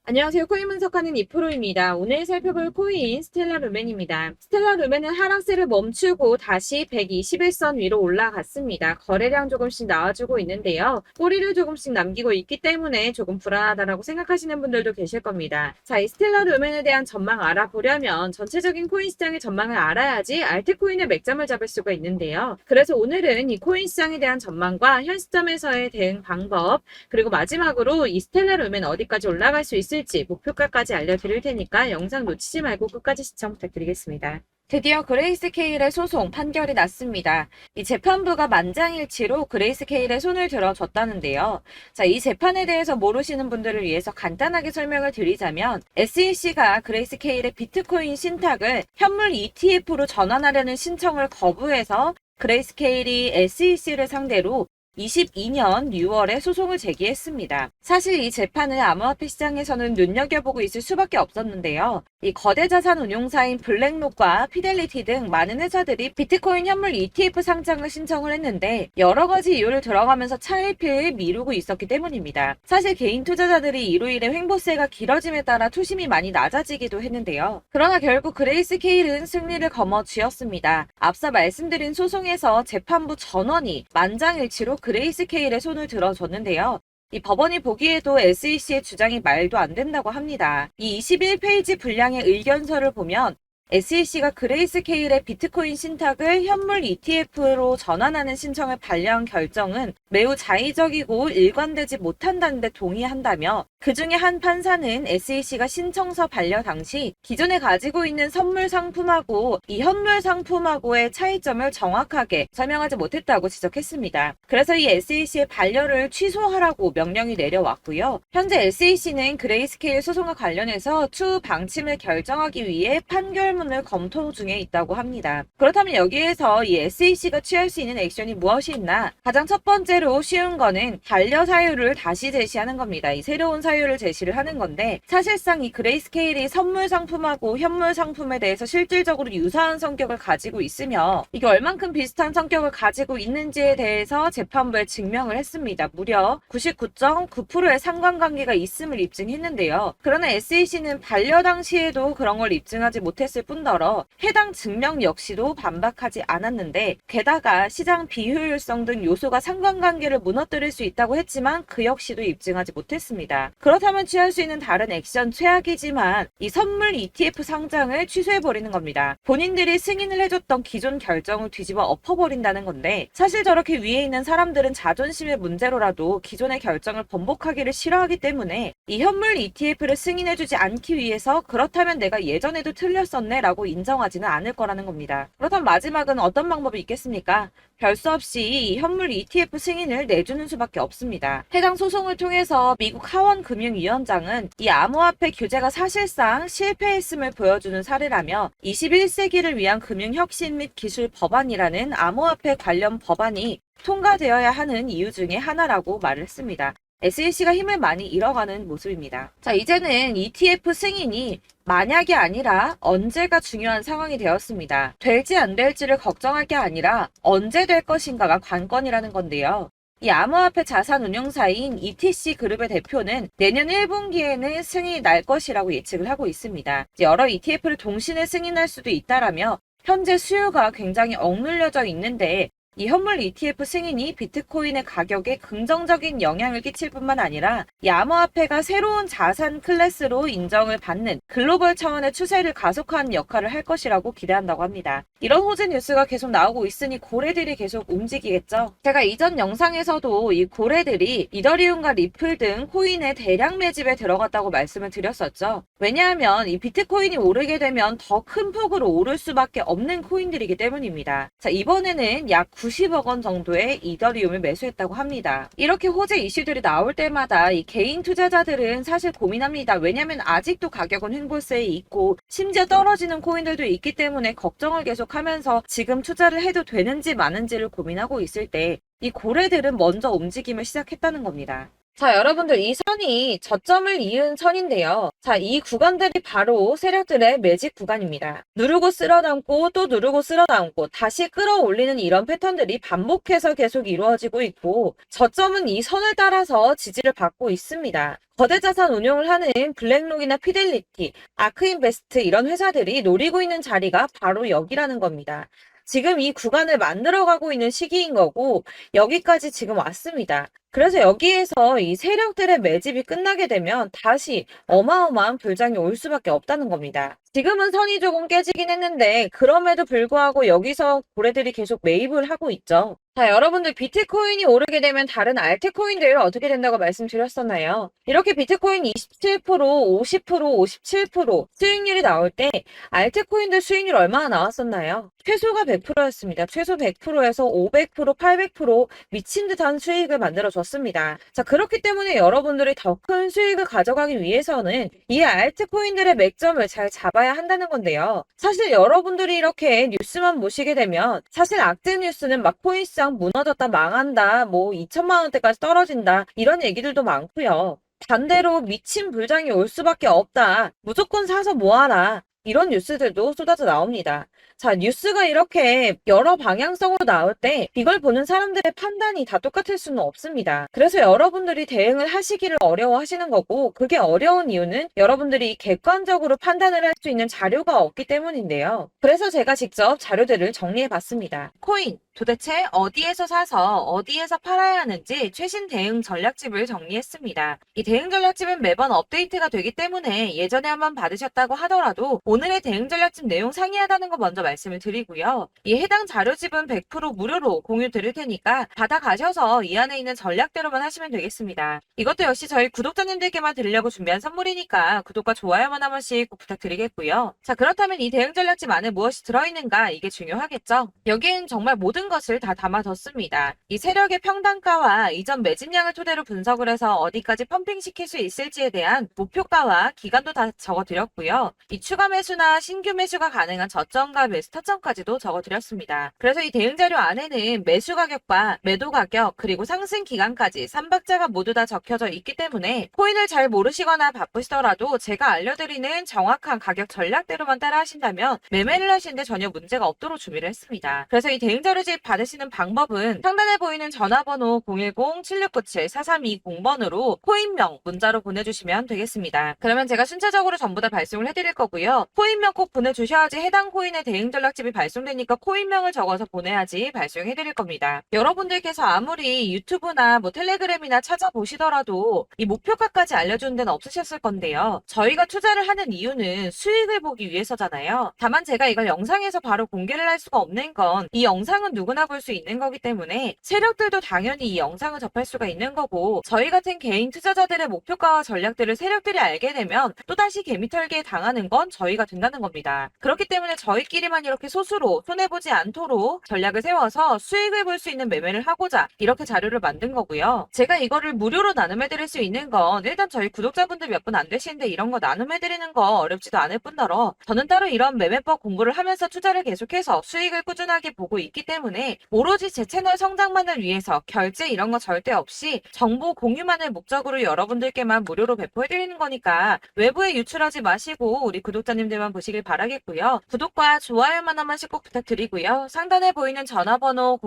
안녕하세요. 코인 분석하는 이프로입니다. 오늘 살펴볼 코인 스텔라 루멘입니다. 스텔라 루멘은 하락세를 멈추고 다시 121선 위로 올라갔습니다. 거래량 조금씩 나와주고 있는데요. 꼬리를 조금씩 남기고 있기 때문에 조금 불안하다라고 생각하시는 분들도 계실 겁니다. 자, 이 스텔라 루멘에 대한 전망 알아보려면 전체적인 코인 시장의 전망을 알아야지 알트코인의 맥점을 잡을 수가 있는데요. 그래서 오늘은 이 코인 시장에 대한 전망과 현 시점에서의 대응 방법, 그리고 마지막으로 이 스텔라 루멘 어디까지 올라갈 수 있을지 목표가까지 알려드릴 테니까 영상 놓치지 말고 끝까지 시청 부탁드리겠습니다. 드디어 그레이스케일의 소송 판결이 났습니다. 이 재판부가 만장일치로 그레이스케일의 손을 들어줬다는데요. 자, 이 재판에 대해서 모르시는 분들을 위해서 간단하게 설명을 드리자면 SEC가 그레이스케일의 비트코인 신탁을 현물 ETF로 전환하려는 신청을 거부해서 그레이스케일이 SEC를 상대로 22년 6월에 소송을 제기했습니다. 사실 이 재판을 암호화폐 시장에서는 눈여겨보고 있을 수밖에 없었는데요. 이 거대 자산 운용사인 블랙록과 피델리티 등 많은 회사들이 비트코인 현물 ETF 상장을 신청을 했는데 여러 가지 이유를 들어가면서 차일피일 미루고 있었기 때문입니다. 사실 개인 투자자들이 이로 인해 횡보세가 길어짐에 따라 투심이 많이 낮아지기도 했는데요. 그러나 결국 그레이스케일은 승리를 거머쥐었습니다. 앞서 말씀드린 소송에서 재판부 전원이 만장일치로 그레이스케일의 손을 들어줬는데요. 이 법원이 보기에도 SEC의 주장이 말도 안 된다고 합니다. 이 21페이지 분량의 의견서를 보면 SEC가 그레이스케일의 비트코인 신탁을 현물 ETF로 전환하는 신청을 반려한 결정은 매우 자의적이고 일관되지 못한다는 데 동의한다며 그 중에 한 판사는 SEC가 신청서 반려 당시 기존에 가지고 있는 선물 상품하고 이 현물 상품하고의 차이점을 정확하게 설명하지 못했다고 지적했습니다. 그래서 이 SEC의 반려를 취소하라고 명령이 내려왔고요. 현재 SEC는 그레이스케일 소송과 관련해서 추후 방침을 결정하기 위해 판결문을 검토 중에 있다고 합니다. 그렇다면 여기에서 이 SEC가 취할 수 있는 액션이 무엇이 있나? 가장 첫 번째로 쉬운 거는 반려 사유를 다시 제시하는 겁니다. 이 새로운 사유를 제시를 하는 건데 사실상 이 그레이스케일이 선물 상품하고 현물 상품에 대해서 실질적으로 유사한 성격을 가지고 있으며 이게 얼만큼 비슷한 성격을 가지고 있는지에 대해서 재판부에 증명을 했습니다. 무려 99.9%의 상관관계가 있음을 입증했는데요. 그러나 SEC는 반려 당시에도 그런 걸 입증하지 못했을 뿐더러 해당 증명 역시도 반박하지 않았는데 게다가 시장 비효율성 등 요소가 상관관계를 무너뜨릴 수 있다고 했지만 그 역시도 입증하지 못했습니다. 그렇다면 취할 수 있는 다른 액션 최악이지만 이 선물 ETF 상장을 취소해버리는 겁니다. 본인들이 승인을 해줬던 기존 결정을 뒤집어 엎어버린다는 건데 사실 저렇게 위에 있는 사람들은 자존심의 문제로라도 기존의 결정을 번복하기를 싫어하기 때문에 이 현물 ETF를 승인해주지 않기 위해서 그렇다면 내가 예전에도 틀렸었네 라고 인정하지는 않을 거라는 겁니다. 그렇다면 마지막은 어떤 방법이 있겠습니까? 별 수 없이 이 현물 ETF 승인을 내주는 수밖에 없습니다. 해당 소송을 통해서 미국 하원 금융위원장은 이 암호화폐 규제가 사실상 실패했음을 보여주는 사례라며 21세기를 위한 금융혁신 및 기술 법안이라는 암호화폐 관련 법안이 통과되어야 하는 이유 중에 하나라고 말을 했습니다. SEC가 힘을 많이 잃어가는 모습입니다. 자, 이제는 ETF 승인이 만약이 아니라 언제가 중요한 상황이 되었습니다. 될지 안 될지를 걱정할 게 아니라 언제 될 것인가가 관건이라는 건데요. 이 암호화폐 자산 운용사인 ETC 그룹의 대표는 내년 1분기에는 승인이 날 것이라고 예측을 하고 있습니다. 여러 ETF를 동시에 승인할 수도 있다라며 현재 수요가 굉장히 억눌려져 있는데 이 현물 ETF 승인이 비트코인의 가격에 긍정적인 영향을 끼칠 뿐만 아니라 이 암호화폐가 새로운 자산 클래스로 인정을 받는 글로벌 차원의 추세를 가속화하는 역할을 할 것이라고 기대한다고 합니다. 이런 호재 뉴스가 계속 나오고 있으니 고래들이 계속 움직이겠죠. 제가 이전 영상에서도 이 고래들이 이더리움과 리플 등 코인의 대량 매집에 들어갔다고 말씀을 드렸었죠. 왜냐하면 이 비트코인이 오르게 되면 더 큰 폭으로 오를 수밖에 없는 코인들이기 때문입니다. 자, 이번에는 약 90억 원 정도의 이더리움을 매수했다고 합니다. 이렇게 호재 이슈들이 나올 때마다 이 개인 투자자들은 사실 고민합니다. 왜냐하면 아직도 가격은 횡보세에 있고 심지어 떨어지는 코인들도 있기 때문에 걱정을 계속하면서 지금 투자를 해도 되는지 마는지를 고민하고 있을 때 이 고래들은 먼저 움직임을 시작했다는 겁니다. 자, 여러분들 이 선이 저점을 이은 선인데요. 자, 이 구간들이 바로 세력들의 매직 구간입니다. 누르고 쓸어담고 또 누르고 쓸어담고 다시 끌어올리는 이런 패턴들이 반복해서 계속 이루어지고 있고 저점은 이 선을 따라서 지지를 받고 있습니다. 거대 자산 운용을 하는 블랙록이나 피델리티, 아크인베스트 이런 회사들이 노리고 있는 자리가 바로 여기라는 겁니다. 지금 이 구간을 만들어가고 있는 시기인 거고 여기까지 지금 왔습니다. 그래서 여기에서 이 세력들의 매집이 끝나게 되면 다시 어마어마한 불장이 올 수밖에 없다는 겁니다. 지금은 선이 조금 깨지긴 했는데 그럼에도 불구하고 여기서 고래들이 계속 매입을 하고 있죠. 자, 여러분들 비트코인이 오르게 되면 다른 알트코인들 어떻게 된다고 말씀드렸었나요? 이렇게 비트코인 27%, 50%, 57% 수익률이 나올 때 알트코인들 수익률 얼마나 나왔었나요? 최소가 100%였습니다. 최소 100%에서 500%, 800% 미친 듯한 수익을 만들어줬습니다. 자, 그렇기 때문에 여러분들이 더 큰 수익을 가져가기 위해서는 이 알트코인들의 맥점을 잘 잡아야 한다는 건데요. 사실 여러분들이 이렇게 뉴스만 보시게 되면 사실 악재 뉴스는 막 코인시장 무너졌다, 망한다, 뭐 2천만 원대까지 떨어진다 이런 얘기들도 많고요. 반대로 미친 불장이 올 수밖에 없다. 무조건 사서 모아라. 이런 뉴스들도 쏟아져 나옵니다. 자, 뉴스가 이렇게 여러 방향성으로 나올 때 이걸 보는 사람들의 판단이 다 똑같을 수는 없습니다. 그래서 여러분들이 대응을 하시기를 어려워하시는 거고 그게 어려운 이유는 여러분들이 객관적으로 판단을 할 수 있는 자료가 없기 때문인데요. 그래서 제가 직접 자료들을 정리해 봤습니다. 코인 도대체 어디에서 사서 어디에서 팔아야 하는지 최신 대응 전략집을 정리했습니다. 이 대응 전략집은 매번 업데이트가 되기 때문에 예전에 한번 받으셨다고 하더라도 오늘의 대응 전략집 내용 상이하다는 거 먼저 말씀을 드리고요. 이 해당 자료집은 100% 무료로 공유 드릴 테니까 받아가셔서 이 안에 있는 전략대로만 하시면 되겠습니다. 이것도 역시 저희 구독자님들께만 드리려고 준비한 선물이니까 구독과 좋아요만 한 번씩 꼭 부탁드리겠고요. 자, 그렇다면 이 대응 전략집 안에 무엇이 들어있는가 이게 중요하겠죠? 여기엔 정말 모든 것을 다 담아뒀습니다. 이 세력의 평단가와 이전 매집량을 토대로 분석을 해서 어디까지 펌핑시킬 수 있을지에 대한 목표가와 기간도 다 적어드렸고요. 이 추가 매수나 신규 매수가 가능한 저점과 매수 타점까지도 적어드렸습니다. 그래서 이 대응 자료 안에는 매수 가격과 매도 가격 그리고 상승 기간까지 3박자가 모두 다 적혀져 있기 때문에 코인을 잘 모르시거나 바쁘시더라도 제가 알려드리는 정확한 가격 전략대로만 따라 하신다면 매매를 하시는데 전혀 문제가 없도록 준비를 했습니다. 그래서 이 대응 자료집 받으시는 방법은 상단에 보이는 전화번호 010-7697-4320번으로 코인명 문자로 보내주시면 되겠습니다. 그러면 제가 순차적으로 전부 다 발송을 해드릴 거고요. 코인명 꼭 보내주셔야지 해당 코인의 대응 전략집이 발송되니까 코인명을 적어서 보내야지 발송해드릴 겁니다. 여러분들께서 아무리 유튜브나 뭐 텔레그램이나 찾아보시더라도 이 목표가까지 알려주는 데는 없으셨을 건데요. 저희가 투자를 하는 이유는 수익을 보기 위해서잖아요. 다만 제가 이걸 영상에서 바로 공개를 할 수가 없는 건 이 영상은 누구나 볼 수 있는 거기 때문에 세력들도 당연히 이 영상을 접할 수가 있는 거고 저희 같은 개인 투자자들의 목표가와 전략들을 세력들이 알게 되면 또다시 개미털기에 당하는 건 저희가 된다는 겁니다. 그렇기 때문에 저희끼리만 이렇게 소수로 손해보지 않도록 전략을 세워서 수익을 볼 수 있는 매매를 하고자 이렇게 자료를 만든 거고요. 제가 이거를 무료로 나눔해드릴 수 있는 건 일단 저희 구독자분들 몇 분 안 되시는데 이런 거 나눔해드리는 거 어렵지도 않을 뿐더러 저는 따로 이런 매매법 공부를 하면서 투자를 계속해서 수익을 꾸준하게 보고 있기 때문에 오로지 제 채널 성장만을 위해서 결제 이런 거 절대 없이 정보 공유만을 목적으로 여러분들께만 무료로 배포해드리는 거니까 외부에 유출하지 마시고 우리 구독자님들만 보시길 바라겠고요. 구독과 좋아요만 한 번씩 꼭 부탁드리고요. 상단에 보이는 전화번호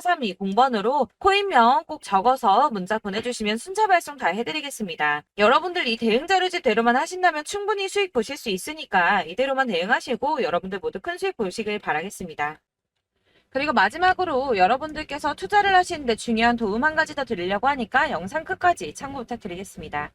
010-7697-4320번으로 코인명 꼭 적어서 문자 보내주시면 순차 발송 다 해드리겠습니다. 여러분들 이 대응 자료집대로만 하신다면 충분히 수익 보실 수 있으니까 이대로만 대응하시고 여러분들 모두 큰 수익 보시길 바라겠습니다. 그리고 마지막으로 여러분들께서 투자를 하시는데 중요한 도움 한 가지 더 드리려고 하니까 영상 끝까지 참고 부탁드리겠습니다.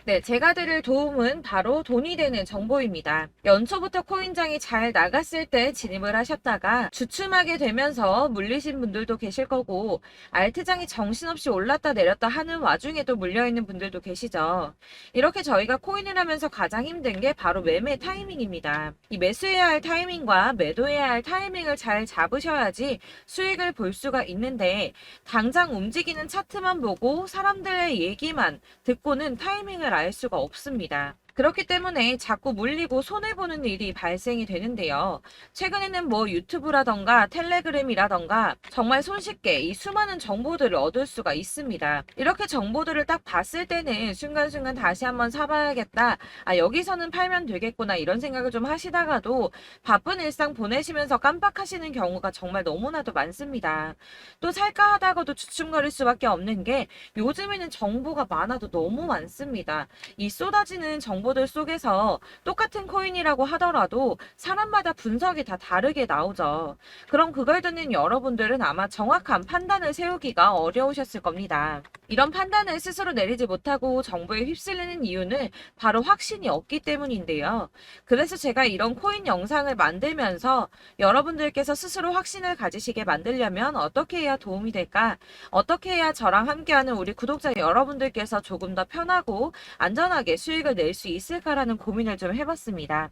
네, 제가 드릴 도움은 바로 돈이 되는 정보입니다. 연초부터 코인장이 잘 나갔을 때 진입을 하셨다가 주춤하게 되면서 물리신 분들도 계실 거고 알트장이 정신없이 올랐다 내렸다 하는 와중에도 물려있는 분들도 계시죠. 이렇게 저희가 코인을 하면서 가장 힘든 게 바로 매매 타이밍입니다. 이 매수해야 할 타이밍과 매도해야 할 타이밍을 잘 잡으셔야지 수익을 볼 수가 있는데 당장 움직이는 차트만 보고 사람들의 얘기만 듣고는 타이밍을 알 수가 없습니다. 그렇기 때문에 자꾸 물리고 손해보는 일이 발생이 되는데요. 최근에는 뭐 유튜브라던가 텔레그램이라던가 정말 손쉽게 이 수많은 정보들을 얻을 수가 있습니다. 이렇게 정보들을 딱 봤을 때는 순간순간 다시 한번 사봐야겠다. 아, 여기서는 팔면 되겠구나. 이런 생각을 좀 하시다가도 바쁜 일상 보내시면서 깜빡하시는 경우가 정말 너무나도 많습니다. 또 살까 하다가도 주춤거릴 수밖에 없는 게 요즘에는 정보가 많아도 너무 많습니다. 이 쏟아지는 정보들 속에서 똑같은 코인이라고 하더라도 사람마다 분석이 다 다르게 나오죠. 그럼 그걸 듣는 여러분들은 아마 정확한 판단을 세우기가 어려우셨을 겁니다. 이런 판단을 스스로 내리지 못하고 정보에 휩쓸리는 이유는 바로 확신이 없기 때문인데요. 그래서 제가 이런 코인 영상을 만들면서 여러분들께서 스스로 확신을 가지시게 만들려면 어떻게 해야 도움이 될까? 어떻게 해야 저랑 함께하는 우리 구독자 여러분들께서 조금 더 편하고 안전하게 수익을 낼 수 있을까라는 고민을 좀 해봤습니다.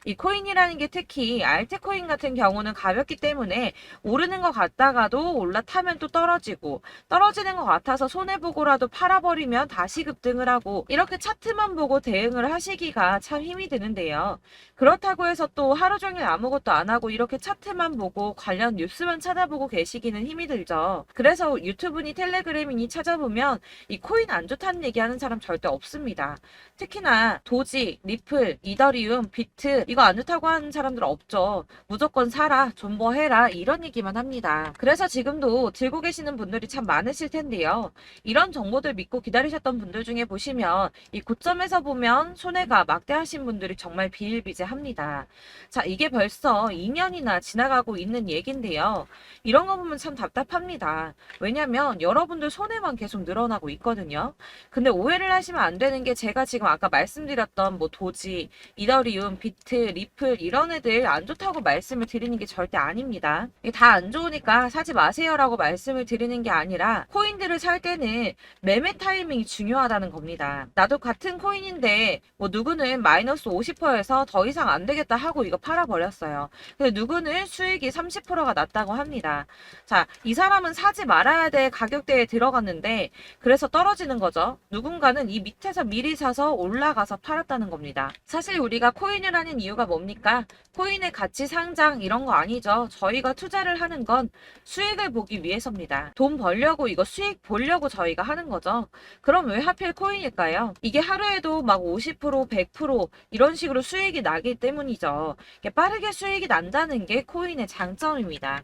이 코인이라는 게 특히 알트코인 같은 경우는 가볍기 때문에 오르는 것 같다가도 올라타면 또 떨어지고 떨어지는 것 같아서 손해보고라도 팔아버리면 다시 급등을 하고 이렇게 차트만 보고 대응을 하시기가 참 힘이 드는데요. 그렇다고 해서 또 하루 종일 아무것도 안 하고 이렇게 차트만 보고 관련 뉴스만 찾아보고 계시기는 힘이 들죠. 그래서 유튜브니 텔레그램이니 찾아보면 이 코인 안 좋다는 얘기하는 사람 절대 없습니다. 특히나 도지, 리플, 이더리움, 비트 이거 안 좋다고 하는 사람들 없죠. 무조건 사라, 존버해라 이런 얘기만 합니다. 그래서 지금도 들고 계시는 분들이 참 많으실 텐데요. 이런 정보들 믿고 기다리셨던 분들 중에 보시면 이 고점에서 보면 손해가 막대하신 분들이 정말 비일비재합니다. 자, 이게 벌써 2년이나 지나가고 있는 얘긴데요. 이런 거 보면 참 답답합니다. 왜냐면 여러분들 손해만 계속 늘어나고 있거든요. 근데 오해를 하시면 안 되는 게 제가 지금 아까 말씀드렸던 뭐 도지, 이더리움, 비트, 리플 이런 애들 안 좋다고 말씀을 드리는 게 절대 아닙니다. 이게 다 안 좋으니까 사지 마세요라고 말씀을 드리는 게 아니라 코인들을 살 때는 매매 타이밍이 중요하다는 겁니다. 나도 같은 코인인데 뭐 누구는 마이너스 50%에서 더 이상 안 되겠다 하고 이거 팔아버렸어요. 근데 누구는 수익이 30%가 났다고 합니다. 자, 이 사람은 사지 말아야 될 가격대에 들어갔는데 그래서 떨어지는 거죠. 누군가는 이 밑에서 미리 사서 올라가서 팔았다는 겁니다. 사실 우리가 코인을 하는 이유가 뭡니까? 코인의 가치 상장 이런 거 아니죠. 저희가 투자를 하는 건 수익을 보기 위해서입니다. 돈 벌려고 이거 수익 보려고 저희가 하는 거죠. 그럼 왜 하필 코인일까요? 이게 하루에도 막 50%, 100% 이런 식으로 수익이 나기 때문이죠. 빠르게 수익이 난다는 게 코인의 장점입니다.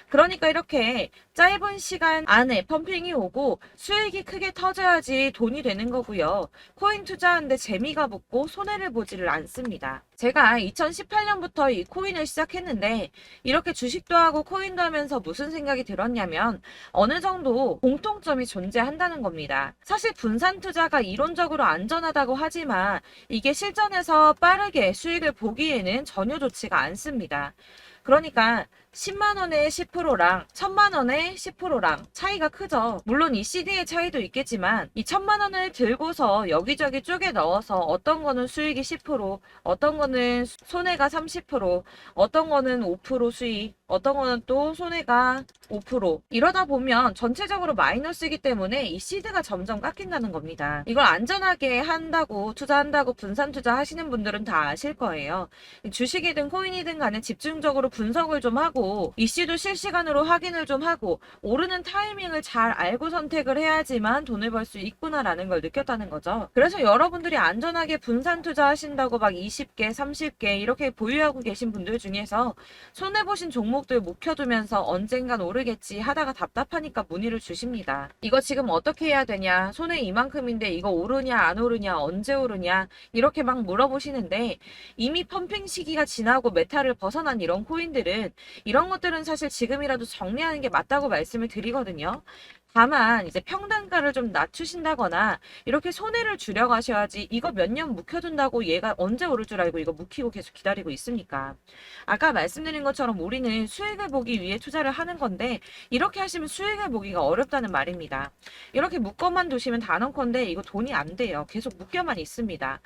그러니까 이렇게 짧은 시간 안에 펌핑이 오고 수익이 크게 터져야지 돈이 되는 거고요. 코인 투자하는데 재미가 붙고 손해를 보지를 않습니다. 제가 2018년부터 이 코인을 시작했는데 이렇게 주식도 하고 코인도 하면서 무슨 생각이 들었냐면 어느 정도 공통점이 존재한다는 겁니다. 사실 분산 투자가 이론적으로 안전하다고 하지만 이게 실전에서 빠르게 수익을 보기에는 전혀 좋지가 않습니다. 그러니까 10만 원에 10%랑 1000만 원에 10%랑 차이가 크죠. 물론 이 CD의 차이도 있겠지만 이 1000만 원을 들고서 여기저기 쪼개 넣어서 어떤 거는 수익이 10%, 어떤 거는 손해가 30%, 어떤 거는 5% 수익, 어떤 거는 또 손해가 5%. 이러다 보면 전체적으로 마이너스이기 때문에 이 시드가 점점 깎인다는 겁니다. 이걸 안전하게 한다고 투자한다고 분산 투자하시는 분들은 다 아실 거예요. 주식이든 코인이든 간에 집중적으로 분석을 좀 하고 이슈도 실시간으로 확인을 좀 하고 오르는 타이밍을 잘 알고 선택을 해야지만 돈을 벌 수 있구나라는 걸 느꼈다는 거죠. 그래서 여러분들이 안전하게 분산 투자하신다고 막 20개, 30개 이렇게 보유하고 계신 분들 중에서 손해보신 종목들 묵혀두면서 언젠간 오르겠지 하다가 답답하니까 문의를 주십니다. 이거 지금 어떻게 해야 되냐? 손해 이만큼인데 이거 오르냐 안 오르냐 언제 오르냐 이렇게 막 물어보시는데 이미 펌핑 시기가 지나고 메타를 벗어난 이런 코인들은 이런 것들은 사실 지금이라도 정리하는 게 맞다고 말씀을 드리거든요. 다만 이제 평단가를 좀 낮추신다거나 이렇게 손해를 줄여가셔야지 이거 몇 년 묵혀둔다고 얘가 언제 오를 줄 알고 이거 묵히고 계속 기다리고 있습니까? 아까 말씀드린 것처럼 우리는 수익을 보기 위해 투자를 하는 건데 이렇게 하시면 수익을 보기가 어렵다는 말입니다. 이렇게 묶어만 두시면 단언컨대 이거 돈이 안 돼요. 계속 묶여만 있습니다.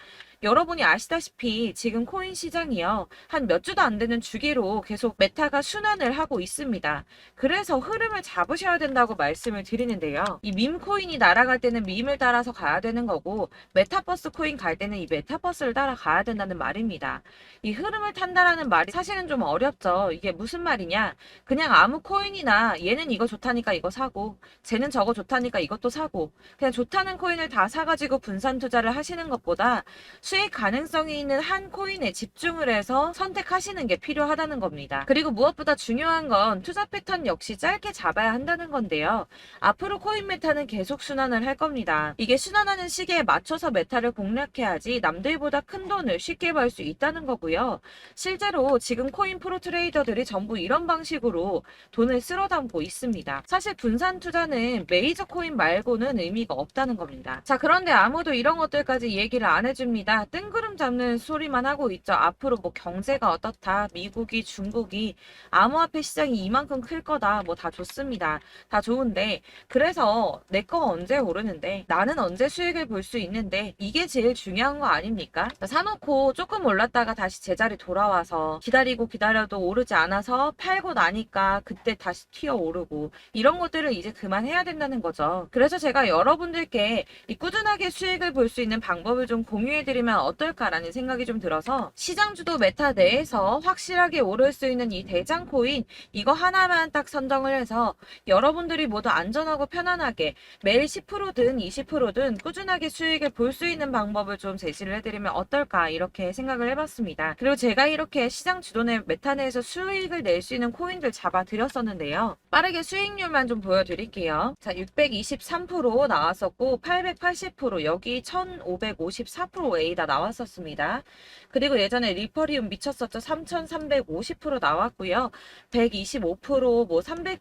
여러분이 아시다시피 지금 코인 시장이요. 한 몇 주도 안 되는 주기로 계속 메타가 순환을 하고 있습니다. 그래서 흐름을 잡으셔야 된다고 말씀을 드리는데요. 이 밈 코인이 날아갈 때는 밈을 따라서 가야 되는 거고 메타버스 코인 갈 때는 이 메타버스를 따라가야 된다는 말입니다. 이 흐름을 탄다라는 말이 사실은 좀 어렵죠. 이게 무슨 말이냐? 그냥 아무 코인이나 얘는 이거 좋다니까 이거 사고 쟤는 저거 좋다니까 이것도 사고 그냥 좋다는 코인을 다 사가지고 분산 투자를 하시는 것보다 수익 가능성이 있는 한 코인에 집중을 해서 선택하시는 게 필요하다는 겁니다. 그리고 무엇보다 중요한 건 투자 패턴 역시 짧게 잡아야 한다는 건데요. 앞으로 코인 메타는 계속 순환을 할 겁니다. 이게 순환하는 시기에 맞춰서 메타를 공략해야지 남들보다 큰 돈을 쉽게 벌 수 있다는 거고요. 실제로 지금 코인 프로 트레이더들이 전부 이런 방식으로 돈을 쓸어 담고 있습니다. 사실 분산 투자는 메이저 코인 말고는 의미가 없다는 겁니다. 자, 그런데 아무도 이런 것들까지 얘기를 안 해줍니다. 뜬구름 잡는 소리만 하고 있죠. 앞으로 뭐 경제가 어떻다, 미국이, 중국이, 암호화폐 시장이 이만큼 클 거다, 뭐 다 좋습니다. 다 좋은데, 그래서 내 거 언제 오르는데, 나는 언제 수익을 볼 수 있는데, 이게 제일 중요한 거 아닙니까? 사놓고 조금 올랐다가 다시 제자리 돌아와서 기다리고 기다려도 오르지 않아서 팔고 나니까 그때 다시 튀어 오르고, 이런 것들을 이제 그만해야 된다는 거죠. 그래서 제가 여러분들께 이 꾸준하게 수익을 볼 수 있는 방법을 좀 공유해드리면 어떨까라는 생각이 좀 들어서 시장주도 메타 내에서 확실하게 오를 수 있는 이 대장 코인 이거 하나만 딱 선정을 해서 여러분들이 모두 안전하고 편안하게 매일 10%든 20%든 꾸준하게 수익을 볼 수 있는 방법을 좀 제시를 해드리면 어떨까 이렇게 생각을 해봤습니다. 그리고 제가 이렇게 시장 주도내 메타 내에서 수익을 낼 수 있는 코인들 잡아드렸었는데요. 빠르게 수익률만 좀 보여드릴게요. 자, 623% 나왔었고 880% 여기 1554% A다 나왔었습니다. 그리고 예전에 리퍼리움 미쳤었죠. 3350% 나왔고요. 125%, 뭐 300%,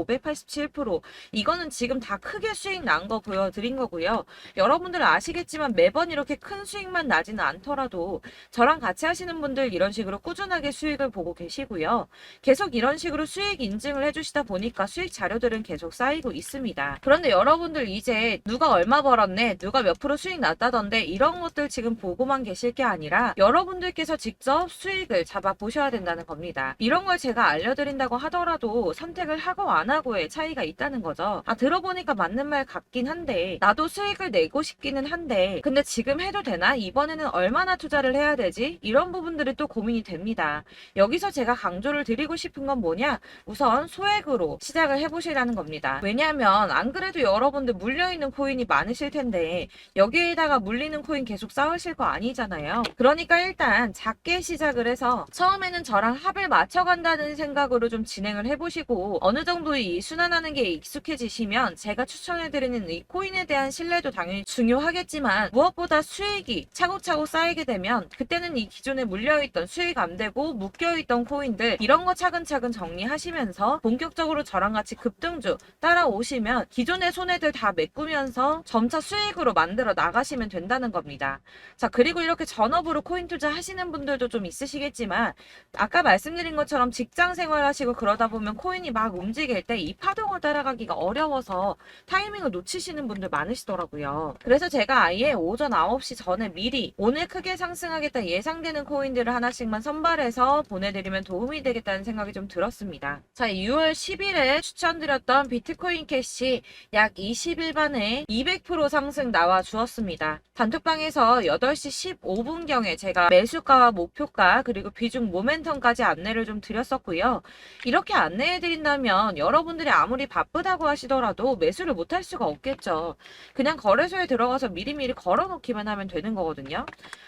587% 이거는 지금 다 크게 수익 난 거 보여드린 거고요. 여러분들 아시겠지만 매번 이렇게 큰 수익만 나지는 않더라도 저랑 같이 하시는 분들 이런 식으로 꾸준하게 수익을 보고 계시고요. 계속 이런 식으로 수익 인증을 해주시다 보니까 수익 자료들은 계속 쌓이고 있습니다. 그런데 여러분들 이제 누가 얼마 벌었네, 누가 몇 프로 수익 났다던데 이런 것들 지금 보고만 계실 게 아니라 여러분들께서 직접 수익을 잡아 보셔야 된다는 겁니다. 이런 걸 제가 알려드린다고 하더라도 선택을 하고 안 하고의 차이가 있다는 거죠. 아, 들어보니까 맞는 말 같긴 한데 나도 수익을 내고 싶기는 한데 근데 지금 해도 되나? 이번에는 얼마나 투자를 해야 되지? 이런 부분들이 또 고민이 됩니다. 여기서 제가 강조를 드리고 싶은 건 뭐냐? 우선 소액으로 시작을 해보시라는 겁니다. 왜냐하면 안 그래도 여러분들 물려있는 코인이 많으실 텐데 여기에다가 물리는 코인 계속 쌓으실 거 아니잖아요. 그러니까 일단 작게 시작을 해서 처음에는 저랑 합을 맞춰간다는 생각으로 좀 진행을 해보시고 어느 정도 이 순환하는 게 익숙해지시면 제가 추천해드리는 이 코인에 대한 신뢰도 당연히 중요하겠지만 무엇보다 수익이 차곡차곡 쌓이게 되면 그때는 이 기존에 물려있던 수익 안 되고 묶여있던 코인들 이런 거 차근차근 정리하시면서 본격적으로 저랑 같이 급등주 따라오시면 기존의 손해들 다 메꾸면서 점차 수익으로 만들어 나가시면 된다는 겁니다. 자, 그리고 이렇게 전업으로 코인 투자 하시는 분들도 좀 있으시겠지만 아까 말씀드린 것처럼 직장 생활하시고 그러다 보면 코인이 막 움직일 때 이 파동을 따라가기가 어려워서 타이밍을 놓치시는 분들 많으시더라고요. 그래서 제가 아예 오전 9시 전에 미리 오늘 크게 상승하겠다 예상되는 코인들을 하나씩만 선발해서 보내드리면 도움이 되겠다는 생각이 좀 들었습니다. 자, 6월 10일에 추천드렸던 비트코인 캐시 약 20일 만에 200% 상승 나와 주었습니다. 단톡방에서 8시 15분경에 제가 매수가와 목표가 그리고 비중 모멘텀까지 안내를 좀 드렸었고요. 이렇게 안내해드린다면 여러분들이 아무리 바쁘다고 하시더라도 매수를 못할 수가 없겠죠. 그냥 거래소에 들어가서 미리미리 걸어놓기만 하면 되는 거거든요.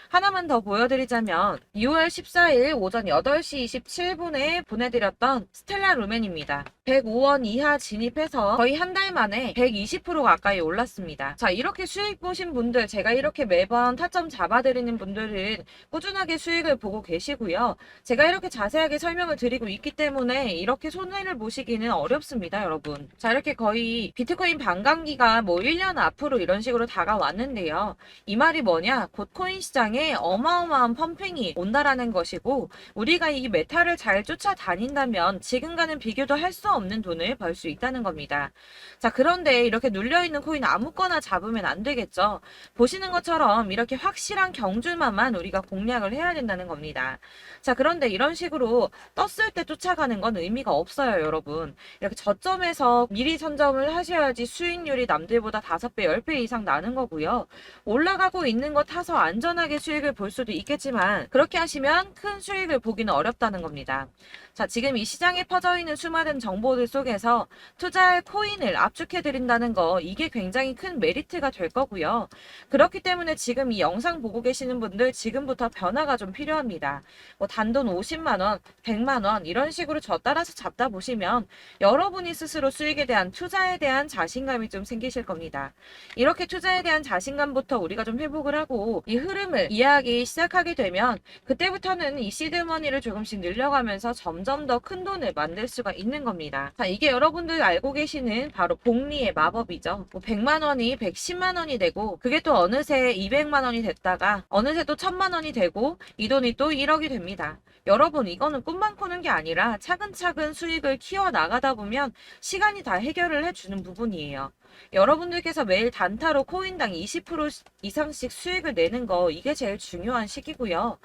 하나만 더 보여드리자면 6월 14일 오전 8시 27분에 보내드렸던 스텔라 루멘입니다. 105원 이하 진입해서 거의 한 달 만에 120% 가까이 올랐습니다. 자, 이렇게 수익 보신 분들, 제가 이렇게 매번 타점 잡아드리는 분들은 꾸준하게 수익을 보고 계시고요. 제가 이렇게 자세하게 설명을 드리고 있기 때문에 이렇게 손해를 보시기는 어렵습니다, 여러분. 자, 이렇게 거의 비트코인 반감기가 뭐 1년 앞으로 이런 식으로 다가왔는데요. 이 말이 뭐냐? 곧 코인 시장에 어마어마한 펌핑이 온다라는 것이고 우리가 이 메타를 잘 쫓아다닌다면 지금과는 비교도 할 수 없는 돈을 벌 수 있다는 겁니다. 자, 그런데 이렇게 눌려있는 코인 아무거나 잡으면 안 되겠죠. 보시는 것처럼 이렇게 확실한 경주만만 우리가 공략을 해야 된다는 겁니다. 자, 그런데 이런 식으로 떴을 때 쫓아가는 건 의미가 없어요, 여러분. 이렇게 저점에서 미리 선점을 하셔야지 수익률이 남들보다 5배, 10배 이상 나는 거고요. 올라가고 있는 거 타서 안전하게 수익을 볼 수도 있겠지만 그렇게 하시면 큰 수익을 보기는 어렵다는 겁니다. 자, 지금 이 시장에 퍼져 있는 수많은 정보들 속에서 투자할 코인을 압축해 드린다는 거, 이게 굉장히 큰 메리트가 될 거고요. 그렇기 때문에 지금 이 영상 보고 계시는 분들 지금부터 변화가 좀 필요합니다. 뭐 단돈 50만 원, 100만 원 이런 식으로 저 따라서 잡다 보시면 여러분이 스스로 수익에 대한, 투자에 대한 자신감이 좀 생기실 겁니다. 이렇게 투자에 대한 자신감부터 우리가 좀 회복을 하고 이 흐름을 이해하기 시작하게 되면 그때부터는 이 시드머니를 조금씩 늘려가면서 점점 더 큰 돈을 만들 수가 있는 겁니다. 자, 이게 여러분들 알고 계시는 바로 복리의 마법이죠. 뭐 100만 원이 110만 원이 되고 그게 또 어느새 200만 원이 됐다가 어느새 또 1000만 원이 되고 이 돈이 또 1억이 됩니다. 여러분, 이거는 꿈만 꾸는 게 아니라 차근차근 수익을 키워 나가다 보면 시간이 다 해결을 해주는 부분이에요. 여러분들께서 매일 단타로 코인당 20% 이상씩 수익을 내는 거, 이게 제일 중요한 시기고요.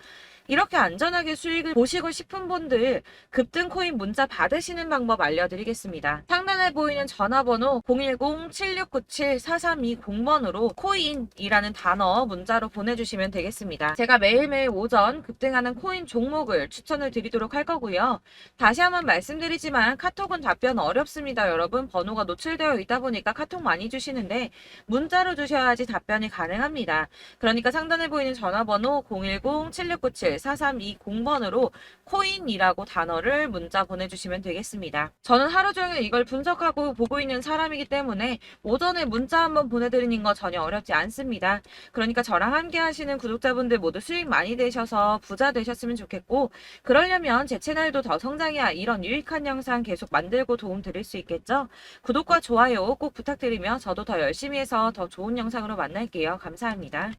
이렇게 안전하게 수익을 보시고 싶은 분들 급등 코인 문자 받으시는 방법 알려드리겠습니다. 상단에 보이는 전화번호 010-7697-4320번으로 코인이라는 단어 문자로 보내주시면 되겠습니다. 제가 매일매일 오전 급등하는 코인 종목을 추천을 드리도록 할 거고요. 다시 한번 말씀드리지만 카톡은 답변 어렵습니다. 여러분, 번호가 노출되어 있다 보니까 카톡 많이 주시는데 문자로 주셔야지 답변이 가능합니다. 그러니까 상단에 보이는 전화번호 010-7697 4320번으로 코인이라고 단어를 문자 보내주시면 되겠습니다. 저는 하루 종일 이걸 분석하고 보고 있는 사람이기 때문에 오전에 문자 한번 보내드리는 거 전혀 어렵지 않습니다. 그러니까 저랑 함께 하시는 구독자분들 모두 수익 많이 되셔서 부자 되셨으면 좋겠고, 그러려면 제 채널도 더 성장해야 이런 유익한 영상 계속 만들고 도움 드릴 수 있겠죠? 구독과 좋아요 꼭 부탁드리며 저도 더 열심히 해서 더 좋은 영상으로 만날게요. 감사합니다.